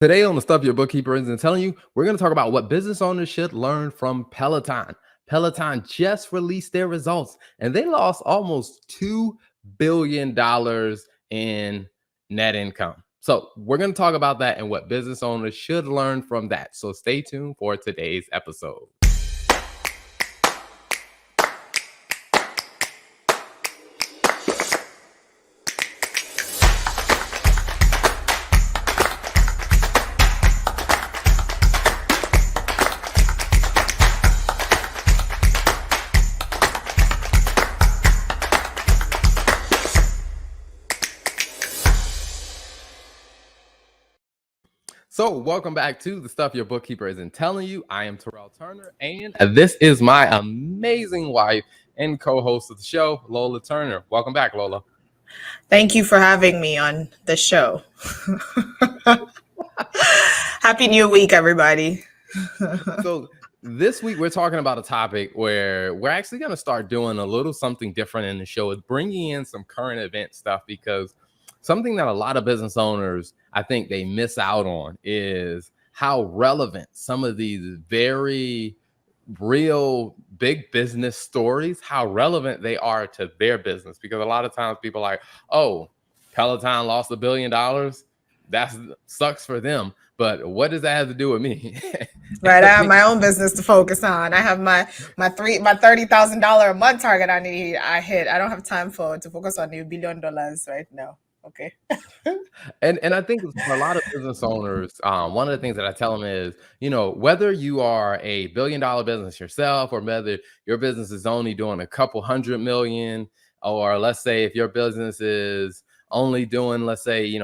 Today on the Stuff Your Bookkeeper Isn't Telling You, we're going to talk about what business owners should learn from Peloton. Peloton just released their results and they lost almost $2 billion in net income. So we're going to talk about that and what business owners should learn from that. So stay tuned for today's episode. So welcome back to the Stuff Your Bookkeeper Isn't Telling You. I am Terrell Turner, and this is my amazing wife and co-host of the show, Lola Turner. Welcome back, Lola. Thank you for having me on the show. Happy New Week, everybody. So this week we're talking about a topic where we're actually going to start doing a little something different in the show, is bringing in some current event stuff, because something that a lot of business owners, I think they miss out on, is how relevant some of these very real big business stories, how relevant they are to their business. Because a lot of times people are like, oh, Peloton lost $1 billion. That sucks for them. But what does that have to do with me? Right, I have my own business to focus on. I have my $30,000 a month target I hit. I don't have time to focus on the $1 billion right now. Okay. And I think for a lot of business owners, one of the things that I tell them is, whether you are a $1 billion business yourself, or whether your business is only doing a couple hundred million, or let's say if your business is only doing, let's say,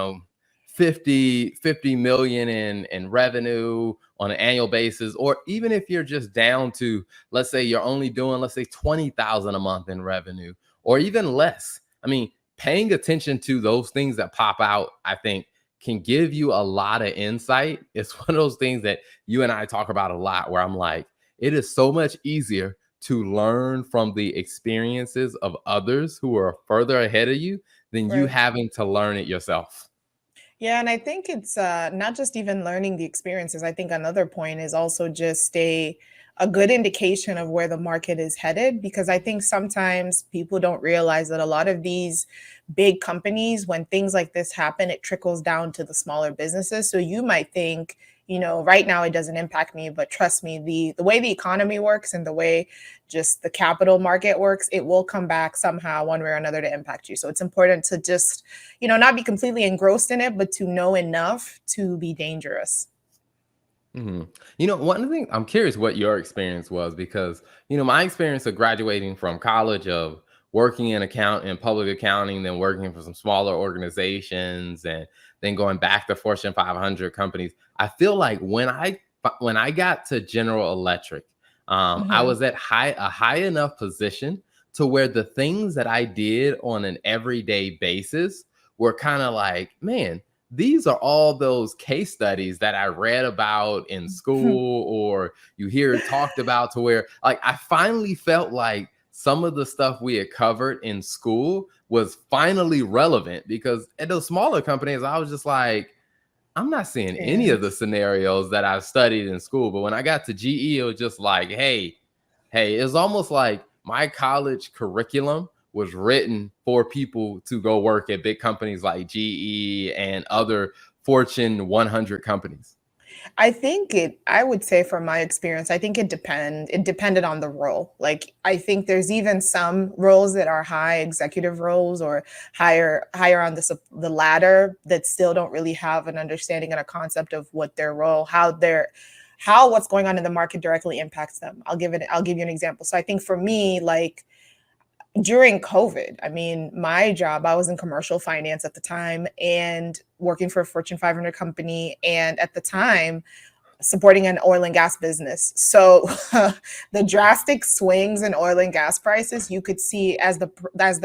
50 million in revenue on an annual basis, or even if you're just down to, let's say you're only doing, let's say 20,000 a month in revenue, or even less. I mean, paying attention to those things that pop out, I think, can give you a lot of insight. It's one of those things that you and I talk about a lot, where I'm like, it is so much easier to learn from the experiences of others who are further ahead of you than you having to learn it yourself. Yeah, and I think it's not just even learning the experiences. I think another point is also just a good indication of where the market is headed, because I think sometimes people don't realize that a lot of these big companies, when things like this happen, it trickles down to the smaller businesses. So you might think, right now it doesn't impact me, but trust me, the way the economy works and the way just the capital market works, it will come back somehow one way or another to impact you. So it's important to just, not be completely engrossed in it, but to know enough to be dangerous. Mm-hmm. One of the things, I'm curious what your experience was, because, my experience of graduating from college, of working in public accounting, then working for some smaller organizations, and then going back to Fortune 500 companies. I feel like when I got to General Electric, I was at a high enough position to where the things that I did on an everyday basis were kind of like, man, these are all those case studies that I read about in school, or you hear talked about, to where, like, I finally felt like some of the stuff we had covered in school was finally relevant, because at those smaller companies, I was just like, I'm not seeing any of the scenarios that I studied in school. But when I got to GE, it was just like, hey, it's almost like my college curriculum was written for people to go work at big companies like GE and other Fortune 100 companies. I would say from my experience, I think it depended on the role. Like, I think there's even some roles that are high executive roles or higher on the ladder that still don't really have an understanding and a concept of what their role, how what's going on in the market directly impacts them. I'll give you an example. So I think for me, like, during COVID, I mean, my job, I was in commercial finance at the time and working for a Fortune 500 company. And at the time, supporting an oil and gas business. So the drastic swings in oil and gas prices, you could see as the price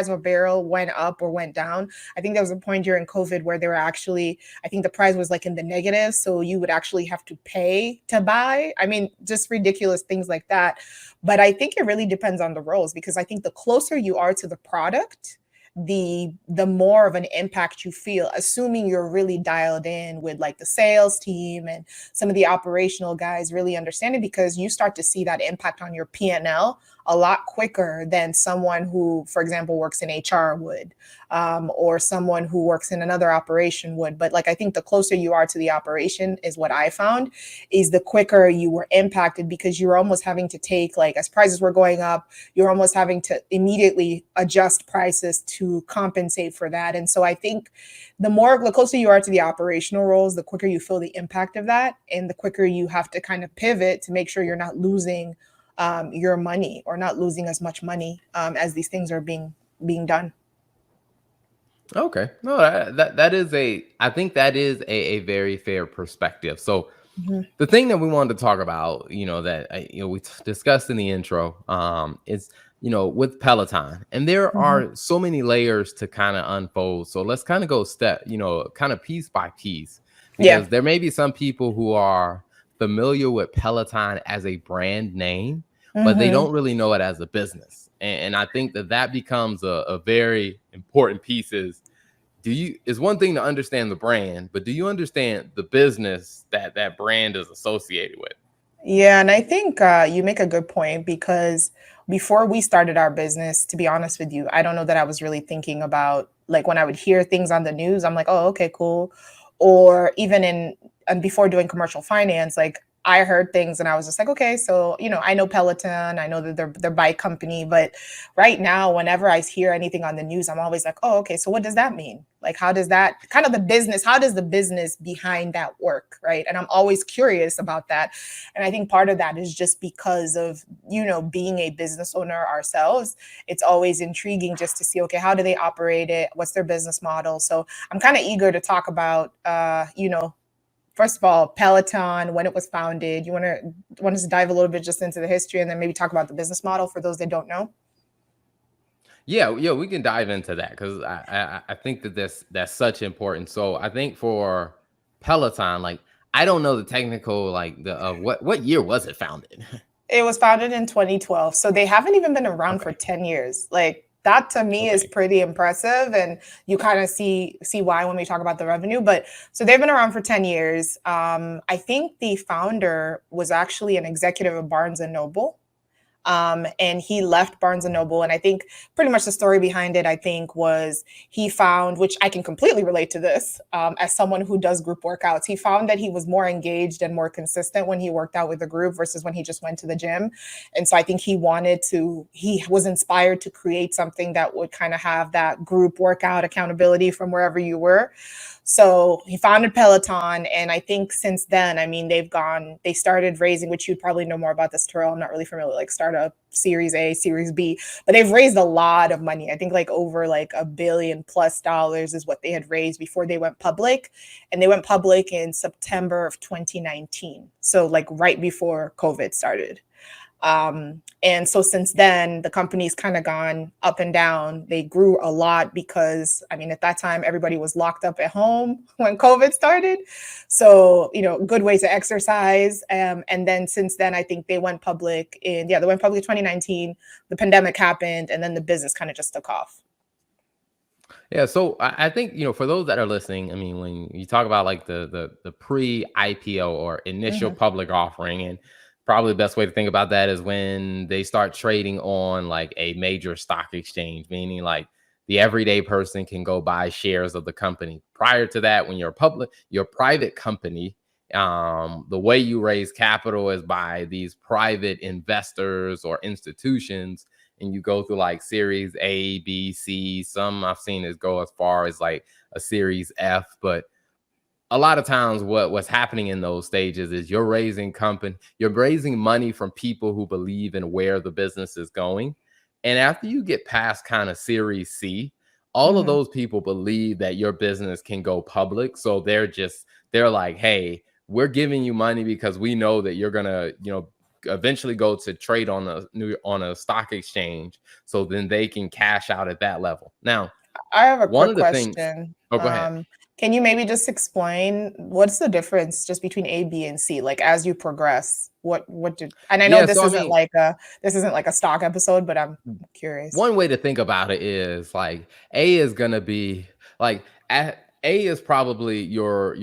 of a barrel went up or went down. I think there was a point during COVID where they were actually, I think the price was like in the negative. So you would actually have to pay to buy. I mean, just ridiculous things like that. But I think it really depends on the roles, because I think the closer you are to the product, the more of an impact you feel, assuming you're really dialed in with like the sales team and some of the operational guys really understanding, because you start to see that impact on your P&L a lot quicker than someone who, for example, works in HR would, or someone who works in another operation would. But like, I think the closer you are to the operation is what I found, is the quicker you were impacted, because you're almost having to take, like, as prices were going up, you're almost having to immediately adjust prices to compensate for that. And so I think the closer you are to the operational roles, the quicker you feel the impact of that, and the quicker you have to kind of pivot to make sure you're not losing your money, or not losing as much money as these things are being done. Okay. No, that is I think that is a very fair perspective. So Mhm. the thing that we wanted to talk about, that we discussed in the intro, is with Peloton, and there Mhm. are so many layers to kind of unfold. So let's kind of go kind of piece by piece, Yeah. because there may be some people who are familiar with Peloton as a brand name, but they Mhm. don't really know it as a business. And I think that becomes a very important piece. Is one thing to understand the brand, but do you understand the business that brand is associated with? Yeah, and I think you make a good point, because before we started our business, to be honest with you, I don't know that I was really thinking about, like, when I would hear things on the news, I'm like, oh, okay, cool. Or even and before doing commercial finance, like, I heard things and I was just like, okay, so I know Peloton, I know that they're bike company, but right now, whenever I hear anything on the news, I'm always like, oh, okay, so what does that mean? Like, how does that kind of the business, how does the business behind that work, right? And I'm always curious about that. And I think part of that is just because of, being a business owner ourselves. It's always intriguing just to see, okay, how do they operate it? What's their business model? So I'm kind of eager to talk about, first of all, Peloton, when it was founded. You want us to dive a little bit just into the history, and then maybe talk about the business model for those that don't know? Yeah, yeah, we can dive into that, because I think that's such important. So I think for Peloton, like, I don't know the technical, like, the what year was it founded? It was founded in 2012. So they haven't even been around for Okay, 10 years. Like, that to me is okay. pretty impressive. And you kind of see why when we talk about the revenue. But so they've been around for 10 years. I think the founder was actually an executive of Barnes and Noble. And he left Barnes and Noble. And I think pretty much the story behind it, I think, was he found, which I can completely relate to this, as someone who does group workouts, he found that he was more engaged and more consistent when he worked out with a group versus when he just went to the gym. And so I think he was inspired to create something that would kind of have that group workout accountability from wherever you were. So he founded Peloton, and I think since then, I mean, they started raising, which you'd probably know more about this, Terrell. I'm not really familiar, like startup Series A, Series B, but they've raised a lot of money. I think like over like $1 billion+ is what they had raised before they went public, and they went public in September of 2019. So like right before COVID started. And so since then, the company's kind of gone up and down. They grew a lot because, I mean, at that time, everybody was locked up at home when COVID started. So, good way to exercise. And then since then, I think they went public they went public in 2019. The pandemic happened, and then the business kind of just took off. Yeah, so I think, for those that are listening, I mean, when you talk about like the pre IPO or initial Mhm. public offering, and probably the best way to think about that is when they start trading on like a major stock exchange, meaning like the everyday person can go buy shares of the company. Prior to that, when you're a private company, the way you raise capital is by these private investors or institutions, and you go through like series A, B, C. Some I've seen is go as far as like a series F. But a lot of times what's happening in those stages is you're raising money from people who believe in where the business is going. And after you get past kind of series C, all of Mhm. those people believe that your business can go public. So they're like, hey, we're giving you money because we know that you're gonna, eventually go to trade on a stock exchange. So then they can cash out at that level. Now, I have a one quick of the things. question. Oh, go ahead. Can you maybe just explain what's the difference just between A, B, and C? Like as you progress, what did, and I know Yeah, this so I isn't mean, like a stock episode, but I'm curious. one way to think about it is like A is gonna be like A is probably your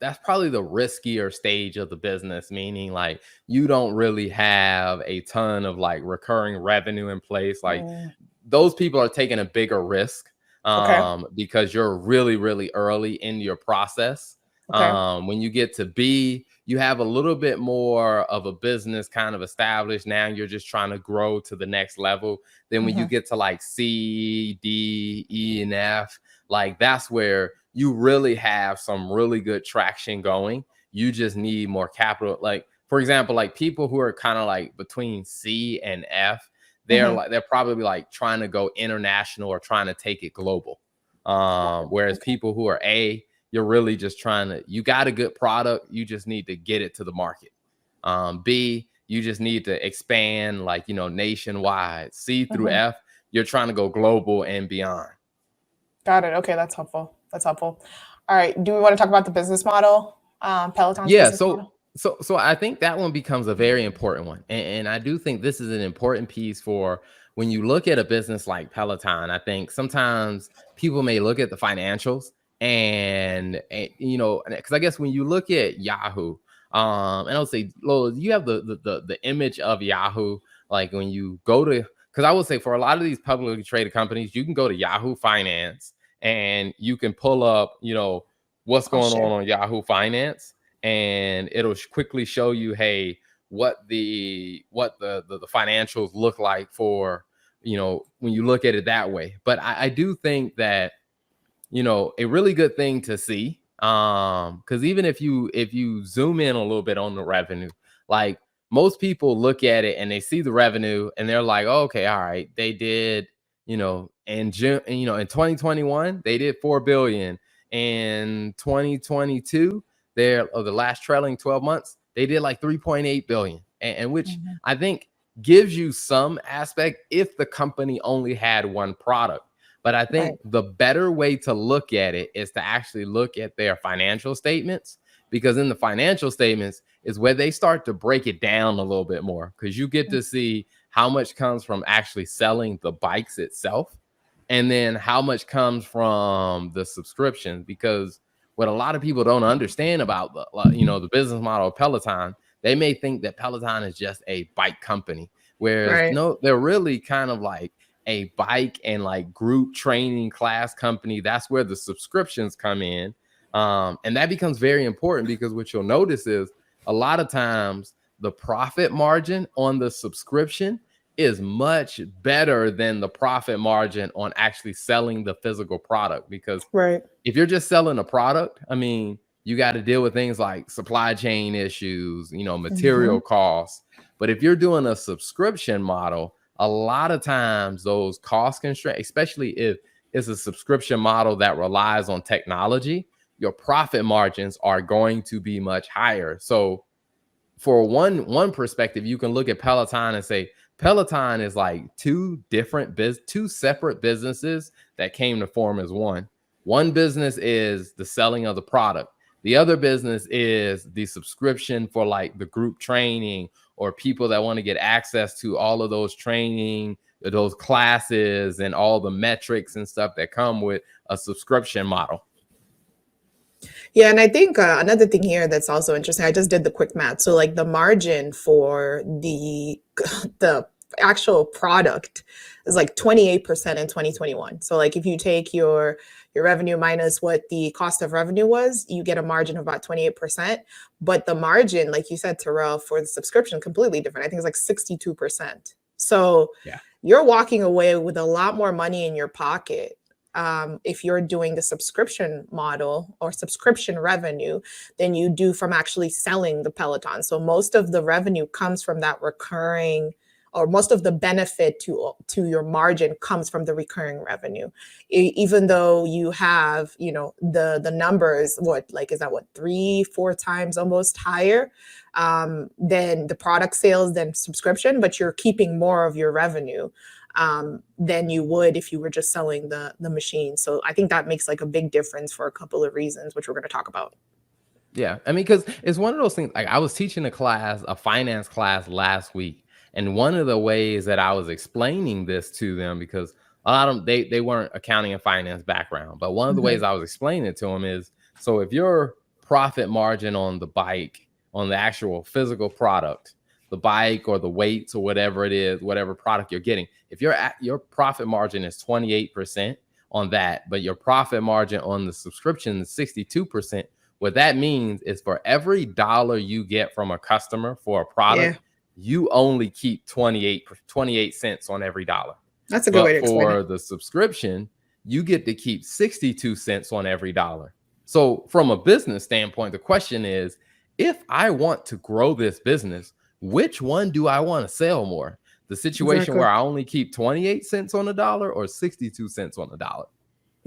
that's probably the riskier stage of the business, meaning like you don't really have a ton of like recurring revenue in place. Like Mm, those people are taking a bigger risk okay. because you're really, really early in your process. Okay. When you get to B, you have a little bit more of a business kind of established. Now you're just trying to grow to the next level. Then when you Hmm. get to like C, D, E, and F, like that's where you really have some really good traction going. You just need more capital. Like, for example, like people who are kind of like between C and F, Hmm. they're probably like trying to go international or trying to take it global. Whereas Okay. people who are A, you're really just trying to, you got a good product, you just need to get it to the market. B, you just need to expand like, nationwide. C through Hmm. F, you're trying to go global and beyond. Got it. Okay, that's helpful. That's helpful. All right. Do we want to talk about the business model? Peloton's Yeah, business so model. so I think that one becomes a very important one. And I do think this is an important piece for when you look at a business like Peloton. I think sometimes people may look at the financials and because I guess when you look at Yahoo, and I'll say, Lola, you have the image of Yahoo, like when you go to, because I would say for a lot of these publicly traded companies, you can go to Yahoo Finance and you can pull up, what's I'll going share. on Yahoo Finance, and it'll quickly show you, hey, what the financials look like for, when you look at it that way. But I do think that, a really good thing to see, because even if you zoom in a little bit on the revenue, like most people look at it and they see the revenue and they're like, oh, okay, all right, they did, in June, in 2021 they did 4 billion. In 2022, the last trailing 12 months, they did like 3.8 billion, and which Mhm. I think gives you some aspect if the company only had one product. But I Right. think the better way to look at it is to actually look at their financial statements, because in the financial statements is where they start to break it down a little bit more, because you get to see how much comes from actually selling the bikes itself and then how much comes from the subscription. Because what a lot of people don't understand about the business model of Peloton, they may think that Peloton is just a bike company, whereas Right. no, they're really kind of like a bike and like group training class company. That's where the subscriptions come in. And that becomes very important, because what you'll notice is a lot of times the profit margin on the subscription is much better than the profit margin on actually selling the physical product. Because Right. if you're just selling a product, I mean, you got to deal with things like supply chain issues, Hmm. material costs. But if you're doing a subscription model, a lot of times those cost constraints, especially if it's a subscription model that relies on technology, your profit margins are going to be much higher. So for one perspective, you can look at Peloton and say Peloton is like two separate businesses that came to form as one. One business is the selling of the product. The other business is the subscription for like the group training, or people that want to get access to all of those training, those classes, and all the metrics and stuff that come with a subscription model. Yeah, and I think another thing here that's also interesting. I just did the quick math. So, like the margin for the actual product is like 28% in 2021. So, like if you take your revenue minus what the cost of revenue was, you get a margin of about 28%. But the margin, like you said, Terrell, for the subscription, completely different. I think it's like 62%. So Yeah. you're walking away with a lot more money in your pocket if you're doing the subscription model or subscription revenue than you do from actually selling the Peloton. So most of the revenue comes from that recurring, or most of the benefit to your margin comes from the recurring revenue. Even though you have, the numbers, what, like, is that what, 3-4 times almost higher than the product sales than subscription, but you're keeping more of your revenue. than you would if you were just selling the machine. So I think that makes like a big difference for a couple of reasons, which we're going to talk about. Yeah, I mean, because it's one of those things. Like I was teaching a finance class last week, and one of the ways that I was explaining this to them, because a lot of them they weren't accounting and finance background, but one of the ways Mhm. I was explaining it to them is, so if your profit margin on the bike, on the actual physical product, the bike or the weights or whatever it is, whatever product you're getting, if your profit margin is 28% on that, but your profit margin on the subscription is 62%. What that means is for every dollar you get from a customer for a Yeah, product, you only keep 28 cents on every dollar. that's a good way But to explain for it. the subscription, you get to keep 62 cents on every dollar. So, from a business standpoint, the question is, if I want to grow this business, which one do I want to sell more? The situation Exactly. where I only keep 28 cents on a dollar or 62 cents on a dollar?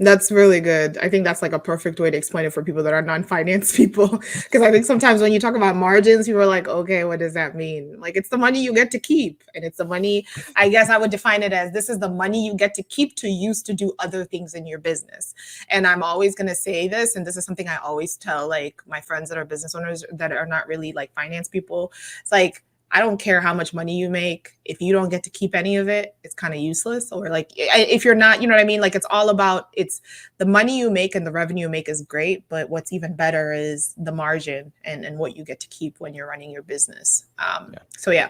That's really good. I think that's like a perfect way to explain it for people that are non-finance people. Because I think sometimes when you talk about margins, people are like, okay, what does that mean? Like, it's the money you get to keep. And it's the money, I guess I would define it as this is the money you get to keep to use to do other things in your business. And I'm always going to say this, and this is something I always tell like my friends that are business owners that are not really like finance people. It's like, I don't care how much money you make. If you don't get to keep any of it, it's kind of useless. Or like if you're not, you know what I mean? Like it's all about it's the money you make and the revenue you make is great, but what's even better is the margin and what you get to keep when you're running your business. So yeah.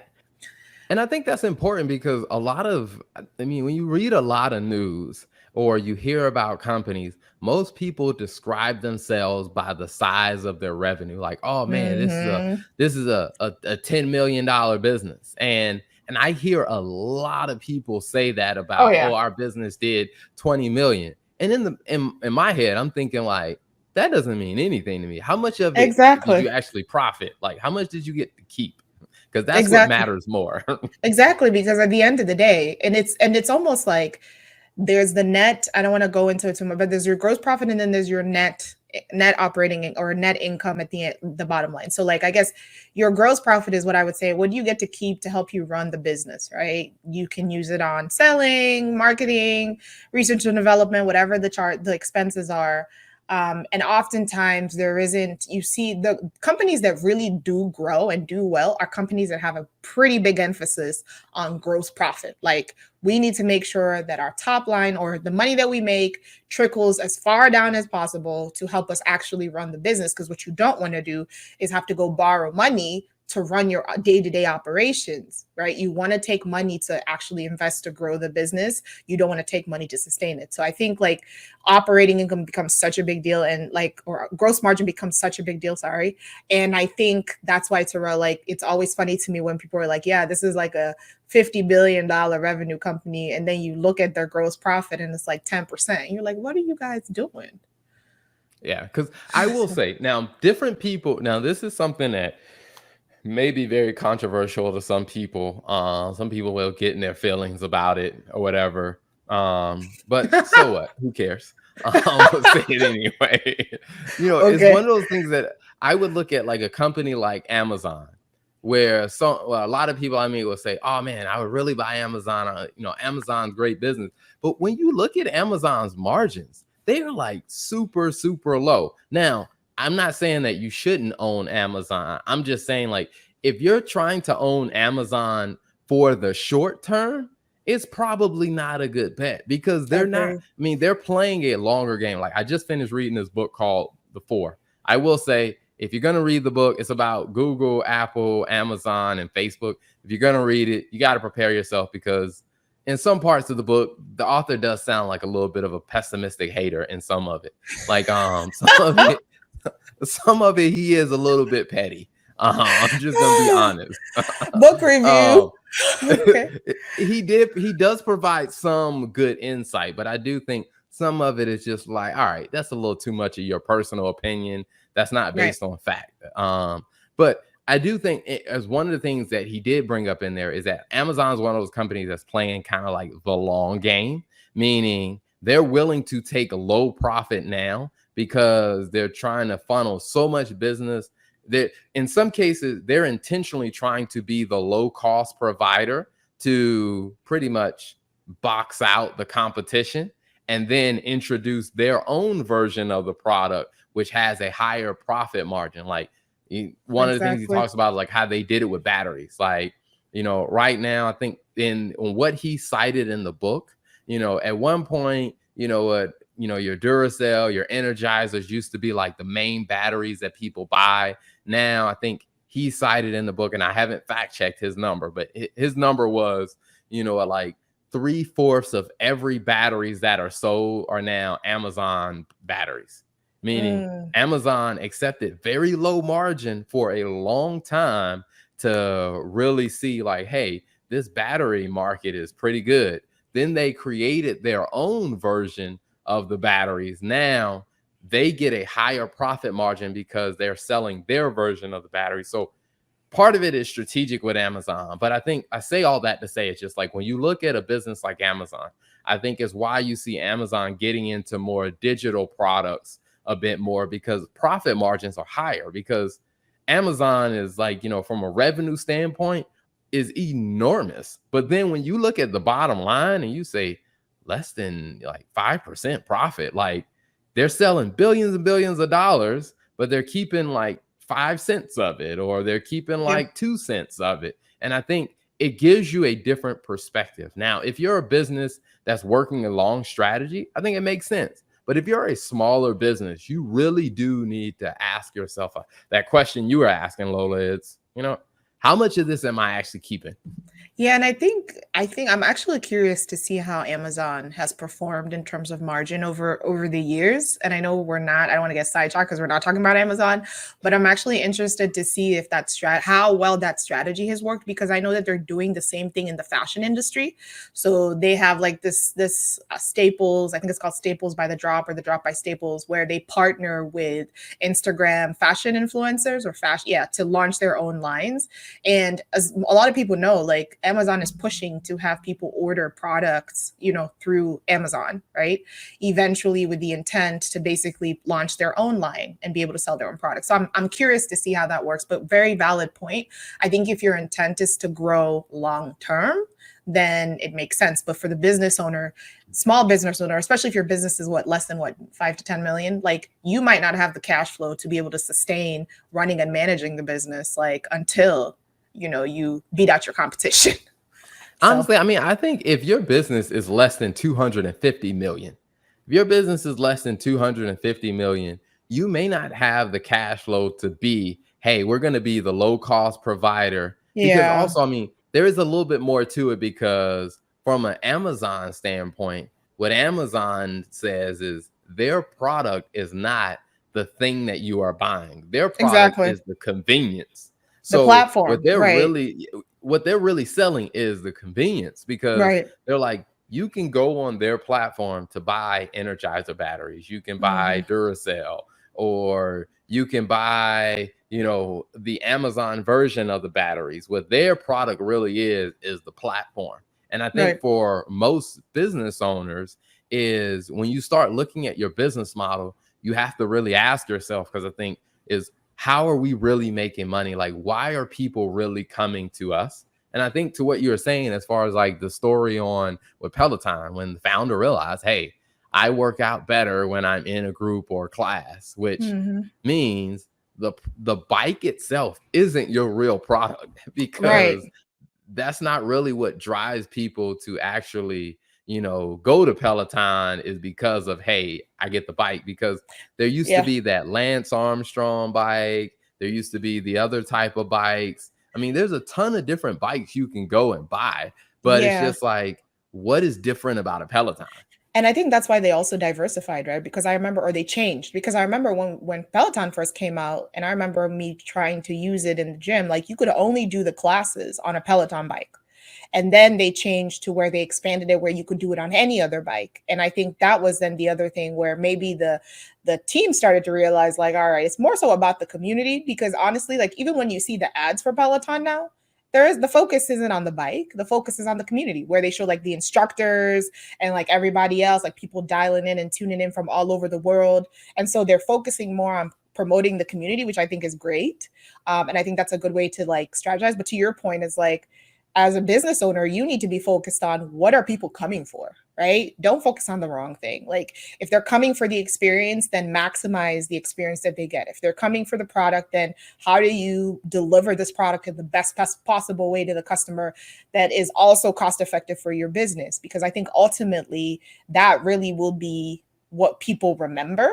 And I think that's important because I mean, when you read a lot of news or you hear about companies, most people describe themselves by the size of their revenue. Like, oh man, Hmm. this is a $10 million business. And I hear a lot of people say that Oh about, oh, yeah. our business did 20 million. And in my head, I'm thinking like, that doesn't mean anything to me. How much of it did you Exactly. actually profit? Like, how much did you get to keep? Because that's what Exactly. matters more. Exactly. Because at the end of the day, and it's almost like there's the net. I don't want to go into it too much, but there's your gross profit and then there's your net operating or net income at the bottom line. So like I guess your gross profit is what I would say, what do you get to keep to help you run the business, right? You can use it on selling, marketing, research and development, whatever the expenses are. And oftentimes there isn't, you see the companies that really do grow and do well are companies that have a pretty big emphasis on gross profit. Like we need to make sure that our top line or the money that we make trickles as far down as possible to help us actually run the business. Because what you don't want to do is have to go borrow money to run your day-to-day operations, right? You want to take money to actually invest to grow the business. You don't want to take money to sustain it. So I think like operating income becomes such a big deal and like or gross margin becomes such a big deal, sorry. And I think that's why Terrell, like it's always funny to me when people are like, yeah, this is like a $50 billion revenue company, and then you look at their gross profit and it's like 10%. And you're like, what are you guys doing? Yeah, because I will say now, different people. Now, this is something that may be very controversial to some people. Some people will get in their feelings about it or whatever. But so what? Who cares? I'll say it anyway. It's one Okay. of those things that I would look at like a company like Amazon, where a lot of people I mean will say, "Oh man, I would really buy Amazon. Amazon's great business." But when you look at Amazon's margins, they are like super, super low. Now, I'm not saying that you shouldn't own Amazon. I'm just saying, like, if you're trying to own Amazon for the short term, it's probably not a good bet because I they're not, agree. I mean, they're playing a longer game. Like, I just finished reading this book called The Four. I will say, if you're going to read the book, it's about Google, Apple, Amazon, and Facebook. If you're going to read it, you got to prepare yourself because in some parts of the book, the author does sound like a little bit of a pessimistic hater in some of it. Like some of it he is a little bit petty. I'm just gonna be honest. Book review. um, Okay. he does provide some good insight, but I do think some of it is just like, all right, that's a little too much of your personal opinion. That's not Right. based on fact. But I do think as one of the things that he did bring up in there is that Amazon is one of those companies that's playing kind of like the long game, meaning they're willing to take a low profit now because they're trying to funnel so much business that in some cases they're intentionally trying to be the low cost provider to pretty much box out the competition and then introduce their own version of the product, which has a higher profit margin. Like one of the things he Exactly. talks about is like how they did it with batteries. Like, right now, I think in what he cited in the book, at one point, your Duracell, your Energizers used to be like the main batteries that people buy. Now, I think he cited in the book, and I haven't fact checked his number, but his number was, like 3/4 of every batteries that are sold are now Amazon batteries, meaning Mm, Amazon accepted very low margin for a long time to really see like, hey, this battery market is pretty good. Then they created their own version of the batteries. Now they get a higher profit margin because they're selling their version of the battery. So part of it is strategic with Amazon. But I think I say all that to say it's just like when you look at a business like Amazon, I think is why you see Amazon getting into more digital products a bit more because profit margins are higher because Amazon is like, from a revenue standpoint, is enormous. But then when you look at the bottom line and you say less than like 5% profit, like they're selling billions and billions of dollars, but they're keeping like 5 cents of it, or they're keeping yeah. like 2 cents of it. And I think it gives you a different perspective. Now, if you're a business that's working along strategy, I think it makes sense. But if you're a smaller business, you really do need to ask yourself that question you were asking, Lola. It's, how much of this am I actually keeping? Yeah, and I think I'm actually curious to see how Amazon has performed in terms of margin over the years. And I know I don't want to get sidetracked because we're not talking about Amazon, but I'm actually interested to see if how well that strategy has worked because I know that they're doing the same thing in the fashion industry. So they have like this Staples, I think it's called Staples by the Drop or the Drop by Staples, where they partner with Instagram fashion influencers or fashion, yeah, to launch their own lines. And as a lot of people know, like Amazon is pushing to have people order products, through Amazon, right? Eventually with the intent to basically launch their own line and be able to sell their own products. So I'm curious to see how that works, but very valid point. I think if your intent is to grow long term, then it makes sense. But for the business owner, small business owner, especially if your business is less than 5 to 10 million, like you might not have the cash flow to be able to sustain running and managing the business like until you beat out your competition. So Honestly, I mean, I think if your business is less than 250 million, if your business is less than 250 million, you may not have the cash flow to be, hey, we're going to be the low cost provider. Because yeah, also, I mean, there is a little bit more to it because from an Amazon standpoint, what Amazon says is their product is not the thing that you are buying. Their product exactly. is the convenience. The So platform, right, what they're really selling is the convenience because right. they're like, you can go on their platform to buy Energizer batteries. You can buy Mhm. Duracell, or you can buy, the Amazon version of the batteries. What their product really is the platform. And I think Right. for most business owners, is when you start looking at your business model, you have to really ask yourself, because I think is how are we really making money? Like, why are people really coming to us? And I think to what you were saying, as far as like the story on with Peloton, when the founder realized, hey, I work out better when I'm in a group or class, which Mhm. means the bike itself isn't your real product because Right. that's not really what drives people to actually, go to Peloton is because of, hey, I get the bike. Because there used to Yeah. be that Lance Armstrong bike. There used to be the other type of bikes. I mean, there's a ton of different bikes you can go and buy, but it's Yeah. just like, what is different about a Peloton? And I think that's why they also diversified, right? Because I remember, or they changed, because I remember when Peloton first came out, and I remember me trying to use it in the gym, like you could only do the classes on a Peloton bike. And then they changed to where they expanded it where you could do it on any other bike. And I think that was then the other thing where maybe the team started to realize like, all right, it's more so about the community because honestly, like even when you see the ads for Peloton now, the focus isn't on the bike. The focus is on the community where they show like the instructors and like everybody else, like people dialing in and tuning in from all over the world. And so they're focusing more on promoting the community, which I think is great. And I think that's a good way to like strategize. But to your point, is like as a business owner, you need to be focused on what are people coming for, right? Don't focus on the wrong thing. Like if they're coming for the experience, then maximize the experience that they get. If they're coming for the product, then how do you deliver this product in the best possible way to the customer that is also cost effective for your business? Because I think ultimately that really will be what people remember.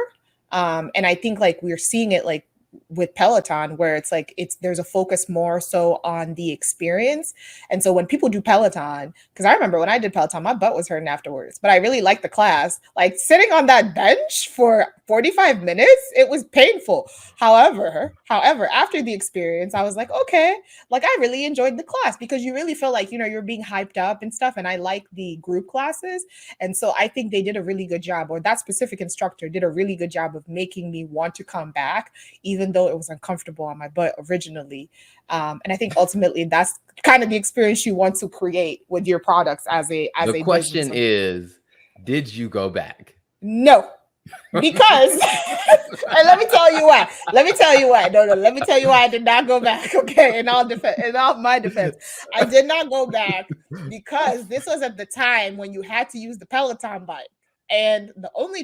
And I think like we're seeing it like with Peloton, where it's like there's a focus more so on the experience. And so when people do Peloton, because I remember when I did Peloton, my butt was hurting afterwards, but I really liked the class. Like sitting on that bench for 45 minutes, it was painful. However, after the experience, I was like, okay, like I really enjoyed the class, because you really feel like, you're being hyped up and stuff. And I like the group classes. And so I think they did a really good job, or that specific instructor did a really good job of making me want to come back, even though it was uncomfortable on my butt originally. And I think ultimately that's kind of the experience you want to create with your products as a The business question owner. is, did you go back? No, because and let me tell you why. Let me tell you why. No, let me tell you why I did not go back. Okay, in all my defense, I did not go back because this was at the time when you had to use the Peloton bike, and the only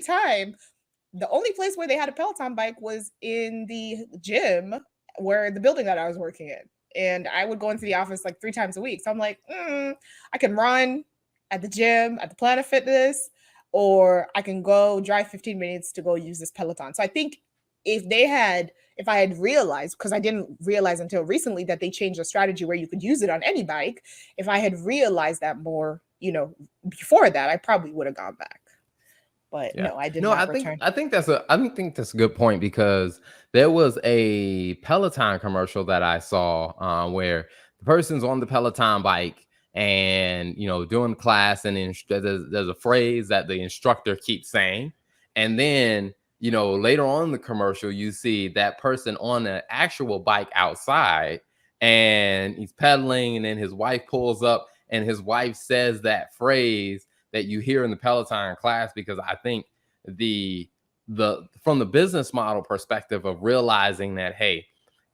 place where they had a Peloton bike was in the gym, where the building that I was working in. And I would go into the office like 3 times a week. So I'm like, I can run at the gym, at the Planet Fitness, or I can go drive 15 minutes to go use this Peloton. So I think if I had realized, because I didn't realize until recently that they changed the strategy where you could use it on any bike, if I had realized that more, before that, I probably would have gone back. But Yeah. no, I did No, not return. I think that's a good point, because there was a Peloton commercial that I saw where the person's on the Peloton bike and doing class, and there's a phrase that the instructor keeps saying, and then later on in the commercial you see that person on an actual bike outside, and he's pedaling, and then his wife pulls up and his wife says that phrase that you hear in the Peloton class, because I think the from the business model perspective of realizing that, hey,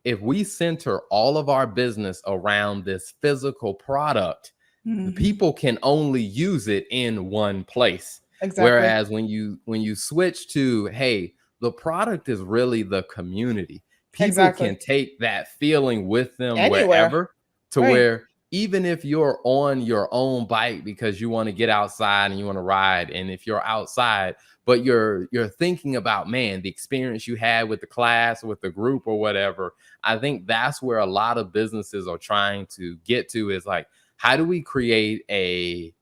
if we center all of our business around this physical product, the people can only use it in one place. Exactly. Whereas when you switch to, hey, the product is really the community, people Exactly. can take that feeling with them Anywhere. wherever, to Right. where even if you're on your own bike because you want to get outside and you want to ride, and if you're outside but you're thinking about, man, the experience you had with the class, with the group or whatever, I think that's where a lot of businesses are trying to get to, is like, how do we create a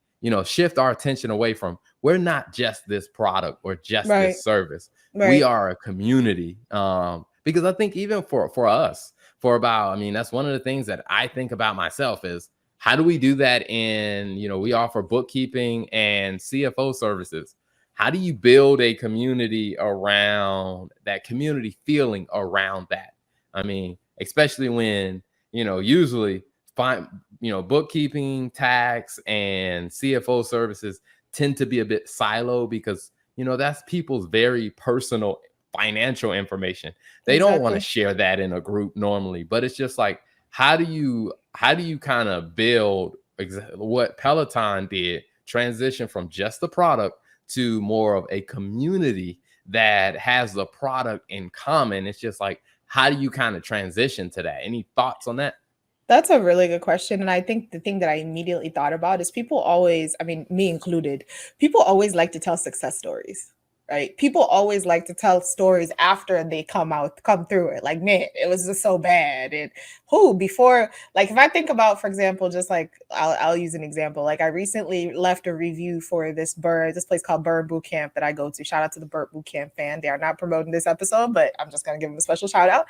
shift our attention away from, we're not just this product or just Right. this service, we Right. are a community. Because I think even for us, that's one of the things that I think about myself is, how do we do that in, we offer bookkeeping and CFO services. How do you build a community around that, community feeling around that? Especially when, usually bookkeeping, tax, and CFO services tend to be a bit siloed, because, that's people's very personal financial information. They don't want to Exactly. share that in a group normally, but it's just like, how do you kind of build what Peloton did, transition from just the product to more of a community that has the product in common? It's just like, how do you kind of transition to that? Any thoughts on that? That's a really good question. And I think the thing that I immediately thought about is people always, I mean, me included, people always like to tell success stories, right? People always like to tell stories after they come through it. Like, man, it was just so bad. And before, like, if I think about, for example, just like, I'll use an example. Like, I recently left a review for this place called Burn Boot Camp that I go to. Shout out to the Burn Boot Camp fan. They are not promoting this episode, but I'm just going to give them a special shout out.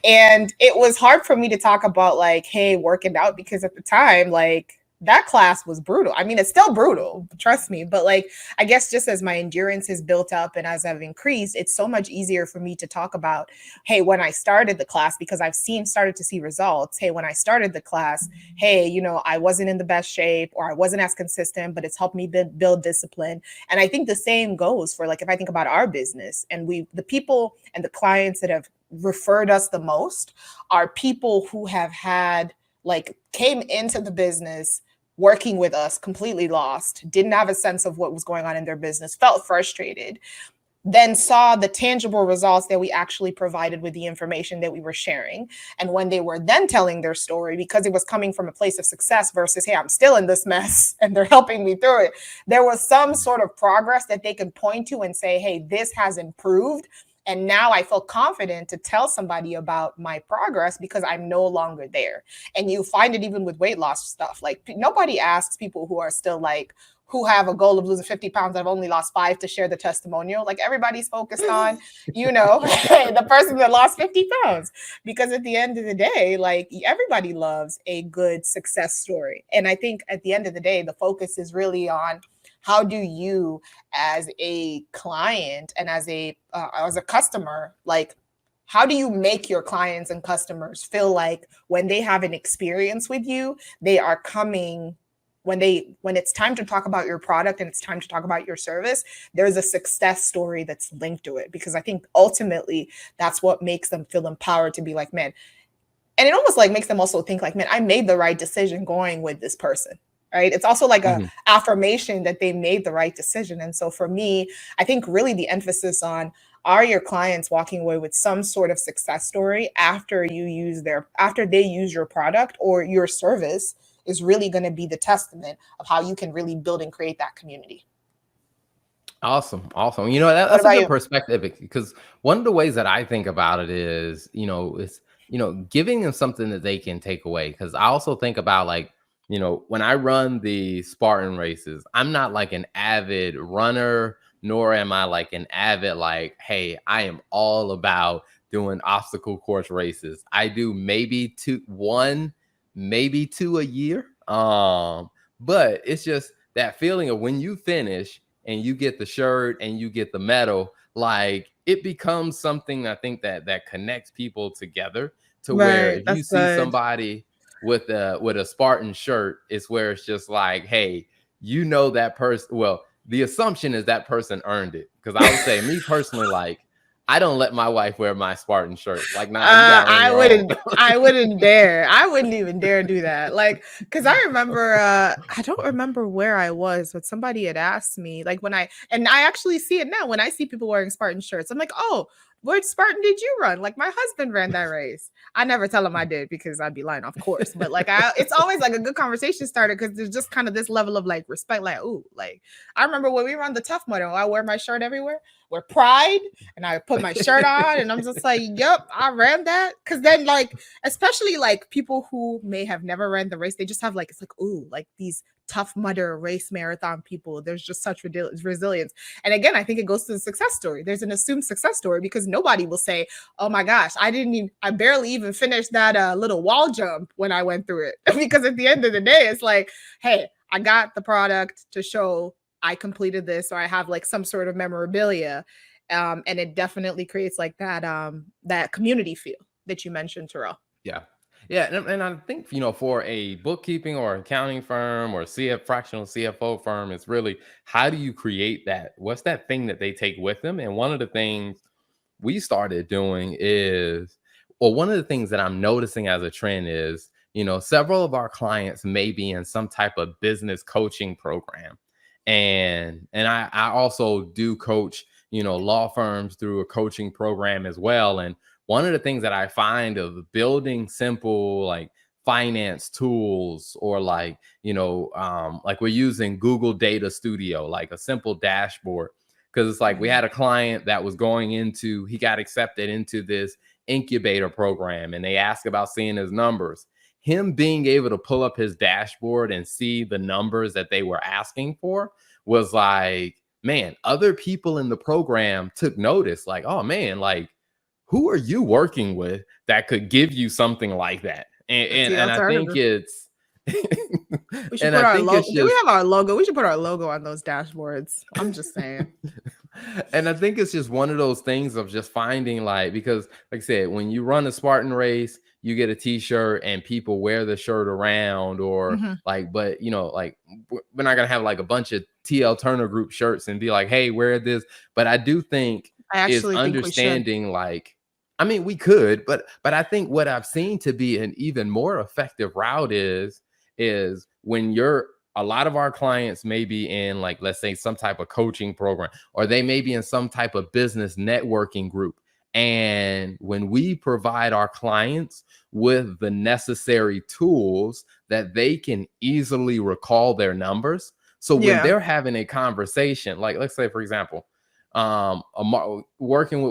And it was hard for me to talk about like, hey, working out, because at the time, like that class was brutal. I mean, it's still brutal, trust me. But like, I guess just as my endurance has built up and as I've increased, it's so much easier for me to talk about, hey, when I started the class, because I've started to see results. Hey, when I started the class, hey, I wasn't in the best shape, or I wasn't as consistent, but it's helped me build discipline. And I think the same goes for, like, if I think about our business, and the people and the clients that have referred us the most are people who have had like came into the business working with us completely lost, didn't have a sense of what was going on in their business, felt frustrated, then saw the tangible results that we actually provided with the information that we were sharing. And when they were then telling their story, because it was coming from a place of success versus, hey, I'm still in this mess and they're helping me through it, there was some sort of progress that they could point to and say, hey, this has improved. And now I feel confident to tell somebody about my progress because I'm no longer there. And you find it even with weight loss stuff. Like nobody asks people who are still like, who have a goal of losing 50 pounds that have only lost 5 to share the testimonial. Like everybody's focused on, the person that lost 50 pounds. Because at the end of the day, like everybody loves a good success story. And I think at the end of the day, the focus is really on how do you as a client and as a customer, like how do you make your clients and customers feel like when they have an experience with you, they are coming when it's time to talk about your product and it's time to talk about your service, there's a success story that's linked to it. Because I think ultimately that's what makes them feel empowered to be like, man, and it almost like makes them also think like, man, I made the right decision going with this person. Right. It's also like a affirmation that they made the right decision. And so for me, I think really the emphasis on, are your clients walking away with some sort of success story after they use your product or your service is really going to be the testament of how you can really build and create that community. Awesome. Awesome. That's a good perspective, because one of the ways that I think about it is, giving them something that they can take away. Because I also think about like, when I run the Spartan races, I'm not like an avid runner, nor am I like an avid, like, hey, I am all about doing obstacle course races. I do maybe two a year. But it's just that feeling of when you finish and you get the shirt and you get the medal, like it becomes something I think that connects people together to where if you see somebody with a Spartan shirt, it's where it's just like, hey, that person. Well, the assumption is that person earned it. Because I would say, me personally, like, I don't let my wife wear my Spartan shirt. Like, nah, you gotta earn your own. I wouldn't dare. I wouldn't even dare do that. Like, because I remember, I don't remember where I was, but somebody had asked me, like, and I actually see it now when I see people wearing Spartan shirts. I'm like, oh, which Spartan did you run? Like, my husband ran that race. I never tell him I did because I'd be lying, of course. But like, it's always like a good conversation starter because there's just kind of this level of like respect. Like, ooh, like I remember when we run the Tough Mudder, I wear my shirt everywhere with pride, and I put my shirt on, and I'm just like, yep, I ran that. Because then, like, especially like people who may have never ran the race, they just have like, it's like, ooh, like these Tough Mudder race marathon people. There's just such resilience. And again, I think it goes to the success story. There's an assumed success story because nobody will say, oh my gosh, I barely even finished that little wall jump when I went through it. Because at the end of the day, it's like, hey, I got the product to show I completed this, or I have like some sort of memorabilia. And it definitely creates like that community feel that you mentioned, Terrell. Yeah. Yeah, and I think, for a bookkeeping or accounting firm or fractional CFO firm, it's really, how do you create that? What's that thing that they take with them? And one of the things we started doing is, or one of the things that I'm noticing as a trend is, several of our clients may be in some type of business coaching program. And I also do coach, law firms through a coaching program as well. And one of the things that I find of building simple like finance tools, or like, like we're using Google Data Studio, like a simple dashboard. Because it's like we had a client that was he got accepted into this incubator program, and they asked about seeing his numbers. Him being able to pull up his dashboard and see the numbers that they were asking for was like, man, other people in the program took notice, like, oh man, like, who are you working with that could give you something like that? And I think it's we should put our logo. Do we have our logo? We should put our logo on those dashboards. I'm just saying. And I think it's just one of those things of just finding, like, because like I said, when you run a Spartan race, you get a t-shirt and people wear the shirt around, or like, but like, we're not gonna have like a bunch of TL Turner Group shirts and be like, hey, wear this. But I do think it's understanding like I mean, we could, but I think what I've seen to be an even more effective route is when you're a lot of our clients may be in, like, let's say some type of coaching program, or they may be in some type of business networking group. And when we provide our clients with the necessary tools that they can easily recall their numbers. So when Yeah. they're having a conversation, like let's say, for example, we're working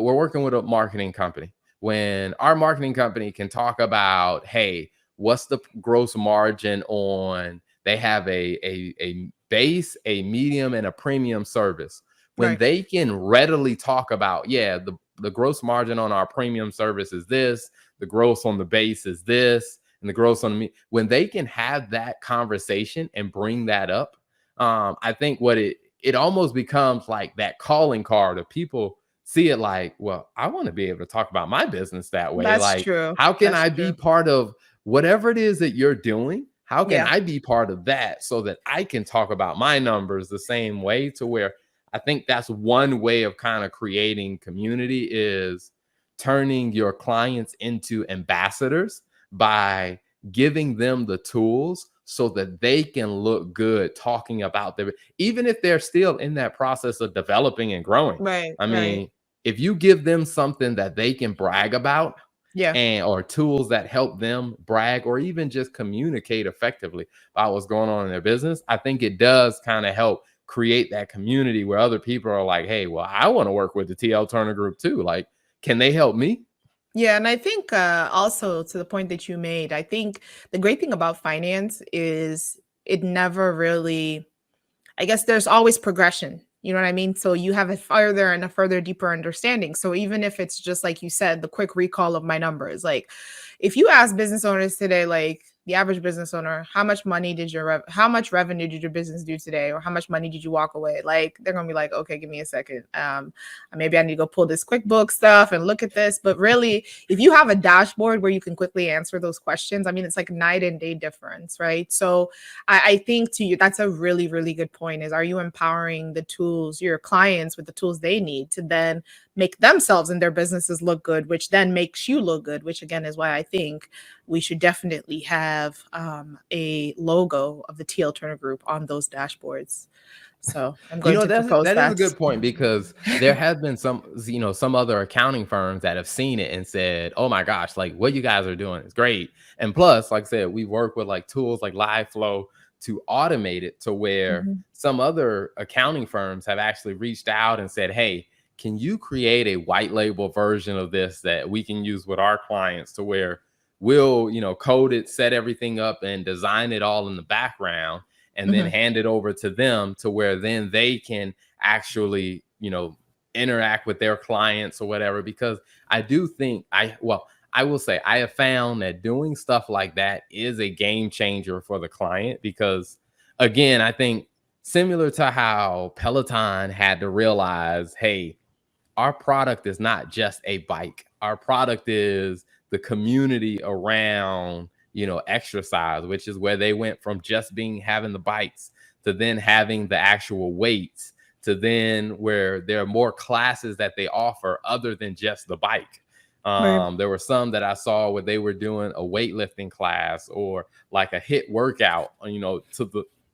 with a marketing company. When our marketing company can talk about, hey, what's the gross margin on, they have a base, a medium, and a premium service. When Right. they can readily talk about, yeah, the gross margin on our premium service is this, the gross on the base is this, and the gross on me, when they can have that conversation and bring that up, I think what it almost becomes like that calling card of people see it like, well, I want to be able to talk about my business that way. That's Like, true. how can That's I be true. part of whatever it is that you're doing? How can Yeah. I be part of that so that I can talk about my numbers the same way? To where I think that's one way of kind of creating community, is turning your clients into ambassadors by giving them the tools so that they can look good talking about their, even if they're still in that process of developing and growing. Right. I Right. mean, if you give them something that they can brag about, Yeah. and or tools that help them brag or even just communicate effectively about what's going on in their business, I think it does kind of help create that community where other people are like, hey, well, I want to work with the TL Turner group too. Like, can they help me? Yeah, and I think also to the point that you made, I think the great thing about finance is it never really, I guess there's always progression. You know what I mean? So you have a further and a further deeper understanding. So even if it's just like you said, the quick recall of my numbers, like if you ask business owners today, like the average business owner, how much money did how much revenue did your business do today, or how much money did you walk away? Like they're gonna be like, okay, give me a second. Maybe I need to go pull this QuickBooks stuff and look at this. But really, if you have a dashboard where you can quickly answer those questions, I mean, it's like night and day difference, right? So I think to you, that's a really, really good point is, are you empowering the tools, your clients with the tools they need to then make themselves and their businesses look good, which then makes you look good, which again is why I think we should definitely have a logo of the TL Turner Group on those dashboards. So I'm You going know, to propose that is a that. good point, because there have been some, some other accounting firms that have seen it and said, "Oh my gosh, like what you guys are doing is great." And plus, like I said, we work with like tools like Live Flow to automate it to where Mhm. some other accounting firms have actually reached out and said, "Hey, can you create a white label version of this that we can use with our clients, to where we'll, code it, set everything up, and design it all in the background, and then Mhm. hand it over to them, to where then they can actually, interact with their clients or whatever." Because I do think I will say I have found that doing stuff like that is a game changer for the client, because again, I think similar to how Peloton had to realize, hey, our product is not just a bike. Our product is the community around, exercise, which is where they went from just being having the bikes to then having the actual weights, to then where there are more classes that they offer other than just the bike. Right. There were some that I saw where they were doing a weightlifting class or like a hit workout, to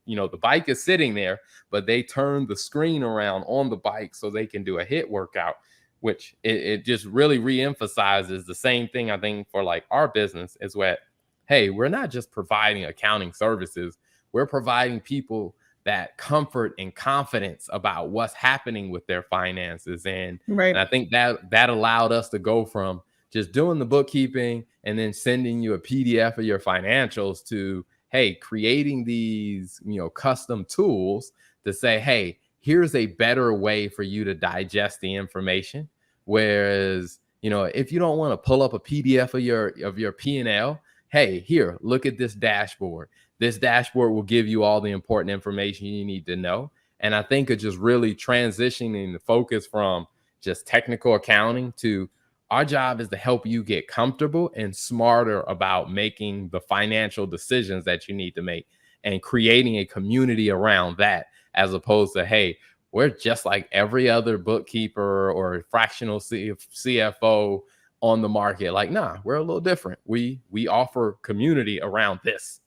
the bike is sitting there, but they turn the screen around on the bike so they can do a hit workout, which it just really reemphasizes the same thing. I think for like our business is what, hey, we're not just providing accounting services, we're providing people that comfort and confidence about what's happening with their finances. And Right. I think that allowed us to go from just doing the bookkeeping and then sending you a PDF of your financials to, hey, creating these, custom tools to say, hey, here's a better way for you to digest the information. Whereas, if you don't want to pull up a PDF of your P&L, hey, here, look at this dashboard. This dashboard will give you all the important information you need to know. And I think it's just really transitioning the focus from just technical accounting to, our job is to help you get comfortable and smarter about making the financial decisions that you need to make, and creating a community around that, as opposed to, hey, we're just like every other bookkeeper or fractional CFO on the market. Like, nah, we're a little different. We offer community around this.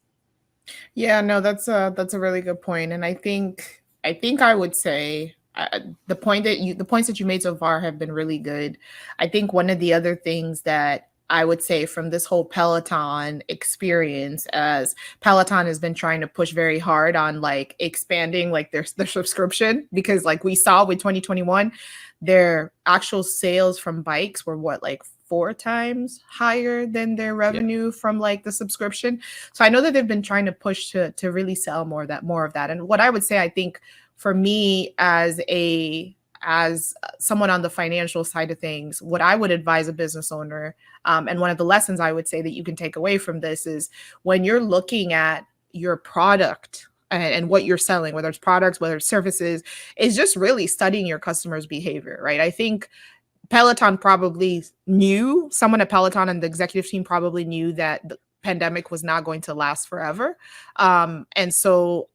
Yeah, no, that's a really good point, and I think I would say the points that you made so far have been really good. I think one of the other things that I would say from this whole Peloton experience, as Peloton has been trying to push very hard on like expanding like their subscription, because like we saw with 2021, their actual sales from bikes were what, like 4 times higher than their Yeah. revenue from like the subscription. So I know that they've been trying to push to really sell more of that. And what I would say, I think for me as someone on the financial side of things, what I would advise a business owner, and one of the lessons I would say that you can take away from this is when you're looking at your product and what you're selling, whether it's products, whether it's services, is just really studying your customers' behavior, right? I think Peloton probably knew, someone at Peloton and the executive team probably knew that the pandemic was not going to last forever. And so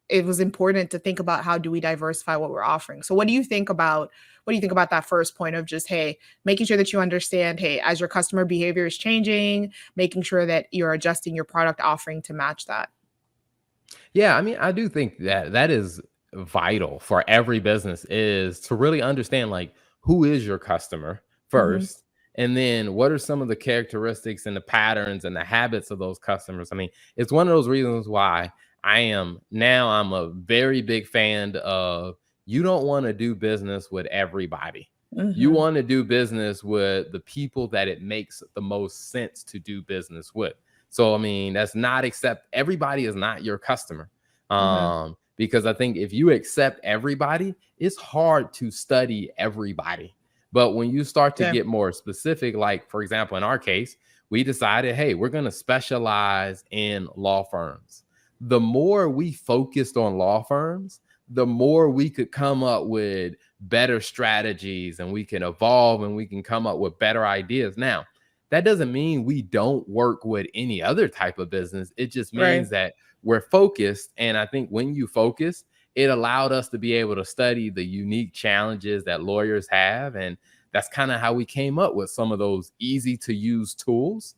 it was important to think about how do we diversify what we're offering. So what do you think about that first point of just, hey, making sure that you understand, hey, as your customer behavior is changing, making sure that you're adjusting your product offering to match that. Yeah, I mean, I do think that that is vital for every business, is to really understand like who is your customer Mhm. first, and then what are some of the characteristics and the patterns and the habits of those customers. I mean, it's one of those reasons why I'm a very big fan of, you don't want to do business with everybody. You Mhm. want to do business with the people that it makes the most sense to do business with. So I mean, that's not accept everybody is not your customer. Mhm. Because I think if you accept everybody, it's hard to study everybody. But when you start to Yeah. get more specific, like for example, in our case, we decided, hey, we're going to specialize in law firms. The more we focused on law firms, the more we could come up with better strategies, and we can evolve and we can come up with better ideas. Now, that doesn't mean we don't work with any other type of business. It just Right. means that we're focused. And I think when you focus, it allowed us to be able to study the unique challenges that lawyers have. And that's kind of how we came up with some of those easy to use tools.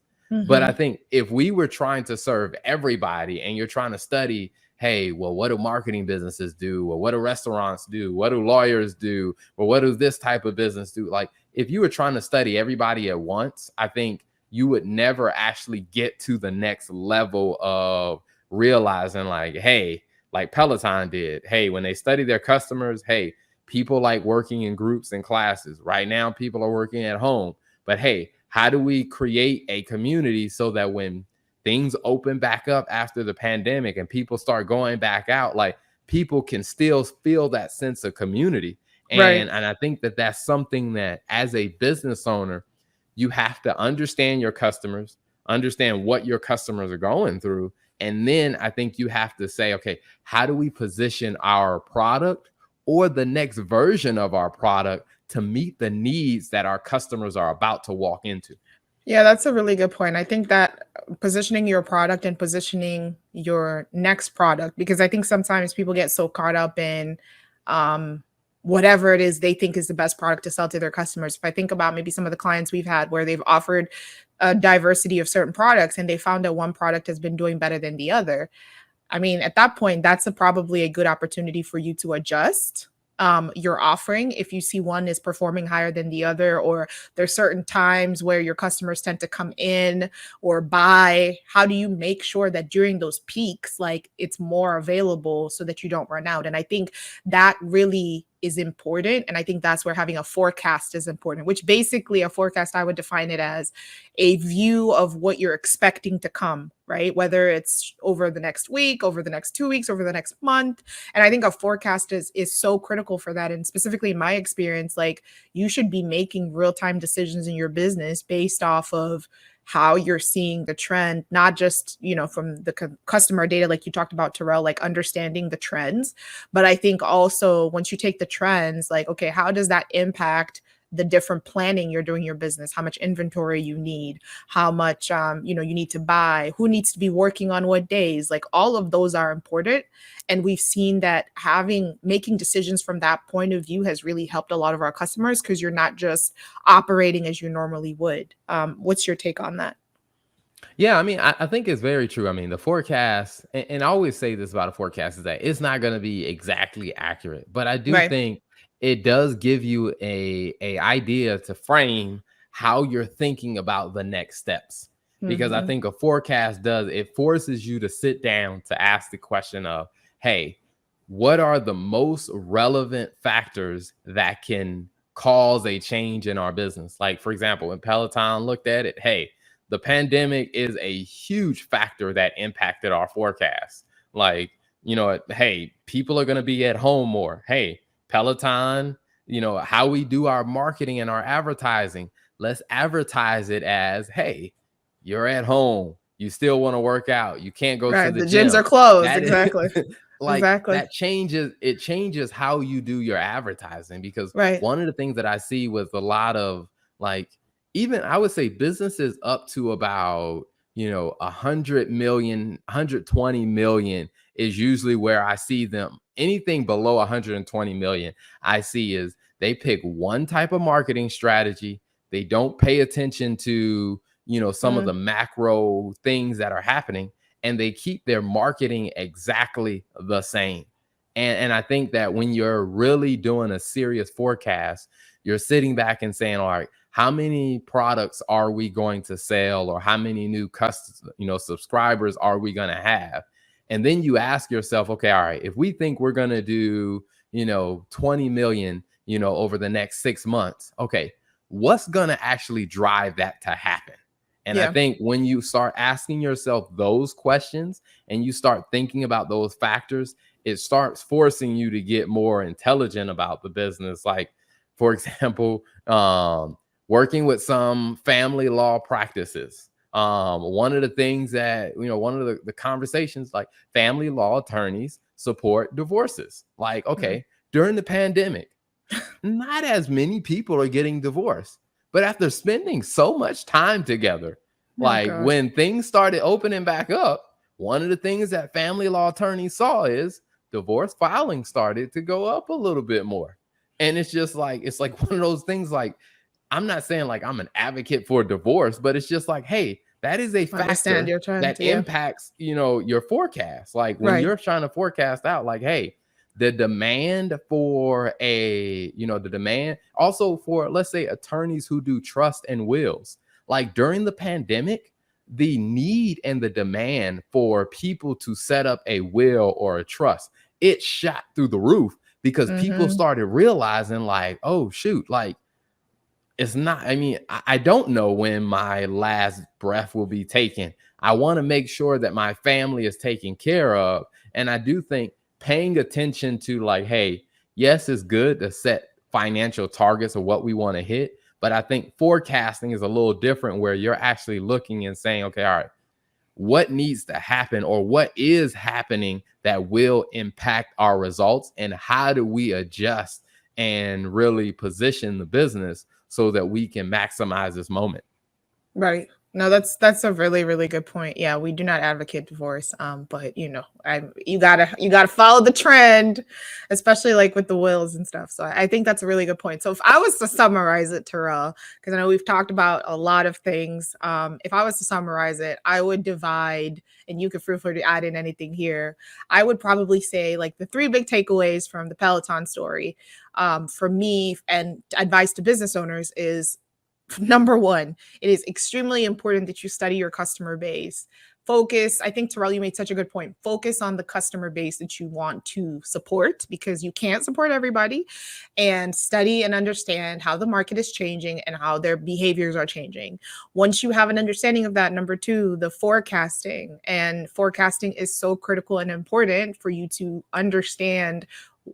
But I Mhm. think if we were trying to serve everybody and you're trying to study, hey, well, what do marketing businesses do? Or what do restaurants do? What do lawyers do? Or what does this type of business do? Like, if you were trying to study everybody at once, I think you would never actually get to the next level of realizing, like, hey, like Peloton did. Hey, when they study their customers, hey, people like working in groups and classes. Right now, people are working at home. But hey, how do we create a community so that when things open back up after the pandemic and people start going back out, like people can still feel that sense of community? Right. And I think that that's something that as a business owner, you have to understand your customers, understand what your customers are going through. And then I think you have to say, okay, how do we position our product or the next version of our product to meet the needs that our customers are about to walk into? Yeah, that's a really good point. I think that positioning your product and positioning your next product, because I think sometimes people get so caught up in um, whatever it is they think is the best product to sell to their customers. If I think about maybe some of the clients we've had where they've offered a diversity of certain products and they found that one product has been doing better than the other, I mean, at that point, that's probably a good opportunity for you to adjust your offering if you see one is performing higher than the other, or there's certain times where your customers tend to come in or buy. How do you make sure that during those peaks, like it's more available so that you don't run out? And I think that really is important. And I think that's where having a forecast is important, which basically a forecast, I would define it as a view of what you're expecting to come, right? Whether it's over the next week, over the next 2 weeks, over the next month. And I think a forecast is so critical for that. And specifically in my experience, like you should be making real-time decisions in your business based off of how you're seeing the trend, not just, from the customer data, like you talked about, Terrell, like understanding the trends. But I think also once you take the trends, like, okay, how does that impact the different planning you're doing your business, how much inventory you need, how much you need to buy, who needs to be working on what days. Like all of those are important. And we've seen that making decisions from that point of view has really helped a lot of our customers, because you're not just operating as you normally would. What's your take on that? Yeah, I mean, I think it's very true. I mean, the forecast, and I always say this about a forecast, is that it's not going to be exactly accurate, but I do Right. think it does give you a idea to frame how you're thinking about the next steps. Because I Hmm. think a forecast it forces you to sit down to ask the question of, hey, what are the most relevant factors that can cause a change in our business? Like, for example, when Peloton looked at it, hey, the pandemic is a huge factor that impacted our forecast. Like, hey, people are going to be at home more. Hey, Peloton, how we do our marketing and our advertising, let's advertise it as, hey, you're at home. You still want to work out. You can't go to Right. the The gyms gym. are closed. That is Exactly. like Exactly. it changes how you do your advertising, because Right. one of the things that I see with a lot of, like, even I would say businesses up to about 100 million, 120 million is usually where I see them. Anything below 120 million, I see is they pick one type of marketing strategy. They don't pay attention to some of the Mm, macro things that are happening, and they keep their marketing exactly the same. And I think that when you're really doing a serious forecast, you're sitting back and saying, all right, how many products are we going to sell, or how many new subscribers are we going to have? And then you ask yourself, okay, all right, if we think we're going to do 20 million over the next 6 months, okay, what's going to actually drive that to happen? And I yeah. think when you start asking yourself those questions and you start thinking about those factors, it starts forcing you to get more intelligent about the business. Like, for example, working with some family law practices. One of the things that, one of the conversations, like, family law attorneys support divorces. Like, Mm. okay, during the pandemic, not as many people are getting divorced. But after spending so much time together, Oh like gosh. when things started opening back up, one of the things that family law attorneys saw is divorce filing started to go up a little bit more. And it's like one of those things, like, I'm not saying like I'm an advocate for divorce, but it's just like, hey, that is a Understand factor you're trying that to, yeah. impacts, your forecast. Like when Right. you're trying to forecast out, like, hey, the demand for the demand also for, let's say, attorneys who do trust and wills. Like during the pandemic, the need and the demand for people to set up a will or a trust, it shot through the roof, because people Hmm. started realizing, like, oh shoot, like, it's not, I mean, I don't know when my last breath will be taken. I want to make sure that my family is taken care of. And I do think paying attention to, like, hey, yes, it's good to set financial targets of what we want to hit. But I think forecasting is a little different, where you're actually looking and saying, okay, all right, what needs to happen, or what is happening that will impact our results, and how do we adjust and really position the business so that we can maximize this moment. Right. No, that's a really, really good point. Yeah, we do not advocate divorce, but you gotta follow the trend, especially like with the wills and stuff. So I think that's a really good point. So if I was to summarize it, Terrell, because I know we've talked about a lot of things, if I was to summarize it, I would divide, and you can feel free to add in anything here. I would probably say like the three big takeaways from the Peloton story, for me, and advice to business owners is: number one, it is extremely important that you study your customer base. Focus, I think, Terrell, you made such a good point. Focus on the customer base that you want to support, because you can't support everybody, and study and understand how the market is changing and how their behaviors are changing. Once you have an understanding of that, number two, the forecasting. And forecasting is so critical and important for you to understand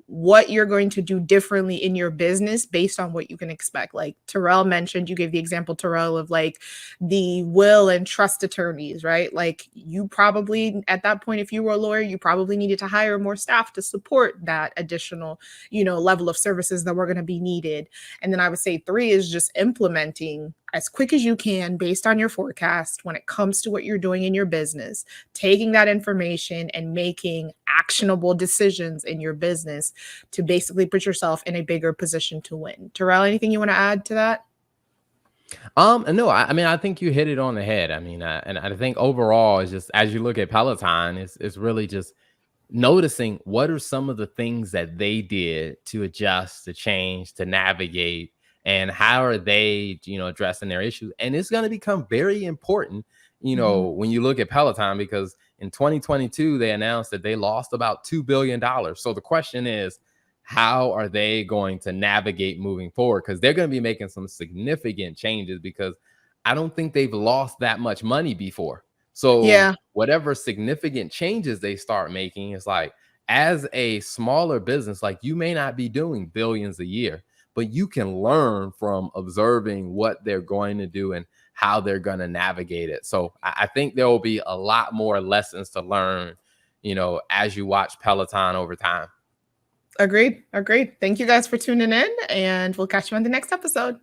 what you're going to do differently in your business based on what you can expect. Like Terrell mentioned, you gave the example, Terrell, of like the will and trust attorneys, right? Like you probably, at that point, if you were a lawyer, you probably needed to hire more staff to support that additional, level of services that were going to be needed. And then I would say 3 is just implementing as quick as you can based on your forecast when it comes to what you're doing in your business, taking that information and making actionable decisions in your business to basically put yourself in a bigger position to win. Terrell, anything you want to add to that? No, I mean, I think you hit it on the head. I mean, and I think overall, it's just as you look at Peloton, it's really just noticing what are some of the things that they did to adjust, to change, to navigate, and how are they, addressing their issues. And it's going to become very important, Mhm. when you look at Peloton, because in 2022, they announced that they lost about $2 billion. So the question is, how are they going to navigate moving forward? Because they're going to be making some significant changes, because I don't think they've lost that much money before. So Yeah, whatever significant changes they start making, is like, as a smaller business, like, you may not be doing billions a year, but you can learn from observing what they're going to do and how they're going to navigate it. So I think there will be a lot more lessons to learn, as you watch Peloton over time. agreed. Agreed. Thank you guys for tuning in, and we'll catch you on the next episode.